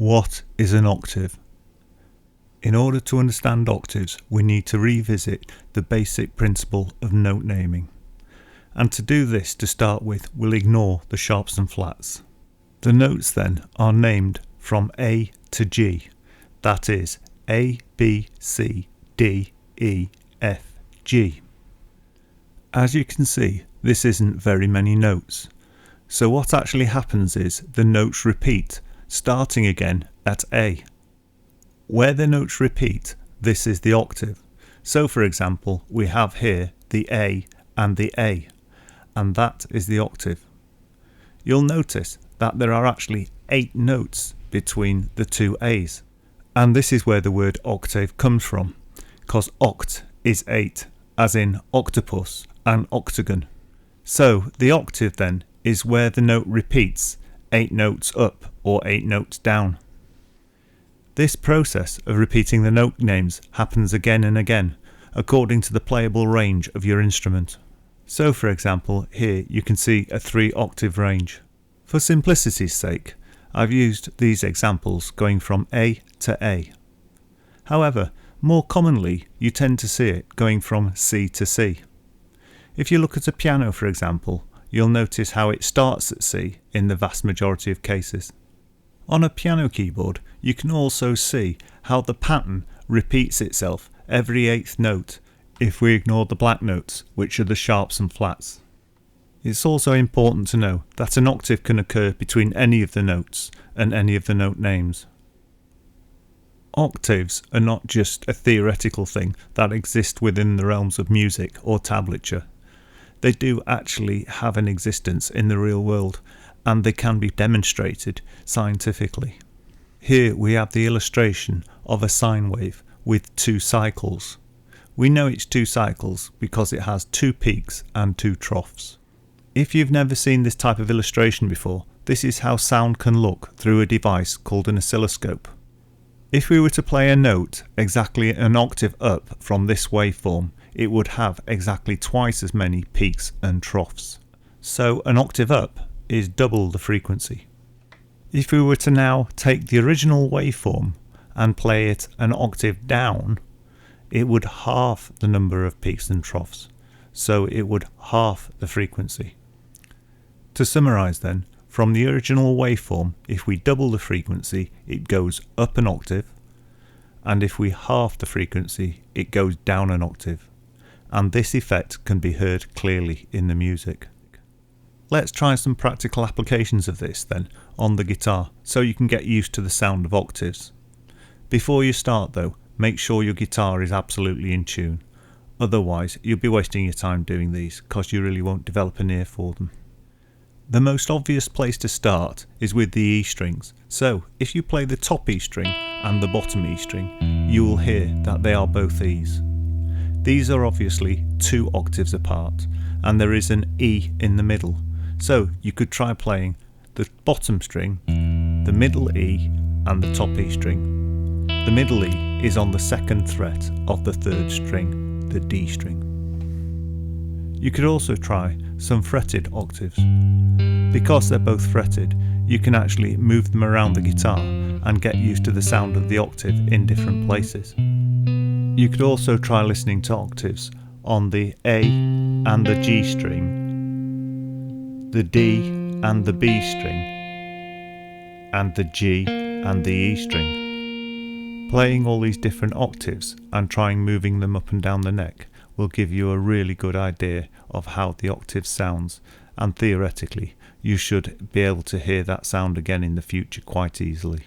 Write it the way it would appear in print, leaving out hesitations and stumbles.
What is an octave? In order to understand octaves, we need to revisit the basic principle of note naming. And to do this, to start with, we'll ignore the sharps and flats. The notes then are named from A to G, that is A, B, C, D, E, F, G. As you can see, this isn't very many notes. So what actually happens is the notes repeat, starting again at A. Where the notes repeat, this is the octave. So for example, we have here the A, and that is the octave. You'll notice that there are actually 8 notes between the two A's. And this is where the word octave comes from, because oct is 8, as in octopus and octagon. So the octave then is where the note repeats 8 notes up or 8 notes down. This process of repeating the note names happens again and again, according to the playable range of your instrument. So for example, here you can see a 3-octave range. For simplicity's sake, I've used these examples going from A to A. However, more commonly you tend to see it going from C to C. If you look at a piano, for example, you'll notice how it starts at C in the vast majority of cases. On a piano keyboard, you can also see how the pattern repeats itself every 8th note if we ignore the black notes, which are the sharps and flats. It's also important to know that an octave can occur between any of the notes and any of the note names. Octaves are not just a theoretical thing that exists within the realms of music or tablature. They do actually have an existence in the real world, and they can be demonstrated scientifically. Here we have the illustration of a sine wave with 2 cycles. We know it's 2 cycles because it has 2 peaks and 2 troughs. If you've never seen this type of illustration before, this is how sound can look through a device called an oscilloscope. If we were to play a note exactly an octave up from this waveform, it would have exactly twice as many peaks and troughs. So an octave up is double the frequency. If we were to now take the original waveform and play it an octave down, it would halve the number of peaks and troughs, so it would halve the frequency. To summarise then, from the original waveform, if we double the frequency, it goes up an octave, and if we halve the frequency, it goes down an octave. And this effect can be heard clearly in the music. Let's try some practical applications of this then on the guitar so you can get used to the sound of octaves. Before you start though, make sure your guitar is absolutely in tune. Otherwise you'll be wasting your time doing these because you really won't develop an ear for them. The most obvious place to start is with the E strings. So if you play the top E string and the bottom E string, you will hear that they are both E's. These are obviously 2 octaves apart, and there is an E in the middle. So you could try playing the bottom string, the middle E and the top E string. The middle E is on the 2nd fret of the 3rd string, the D string. You could also try some fretted octaves. Because they're both fretted, you can actually move them around the guitar and get used to the sound of the octave in different places. You could also try listening to octaves on the A and the G string, the D and the B string, and the G and the E string. Playing all these different octaves and trying moving them up and down the neck will give you a really good idea of how the octave sounds, and theoretically you should be able to hear that sound again in the future quite easily.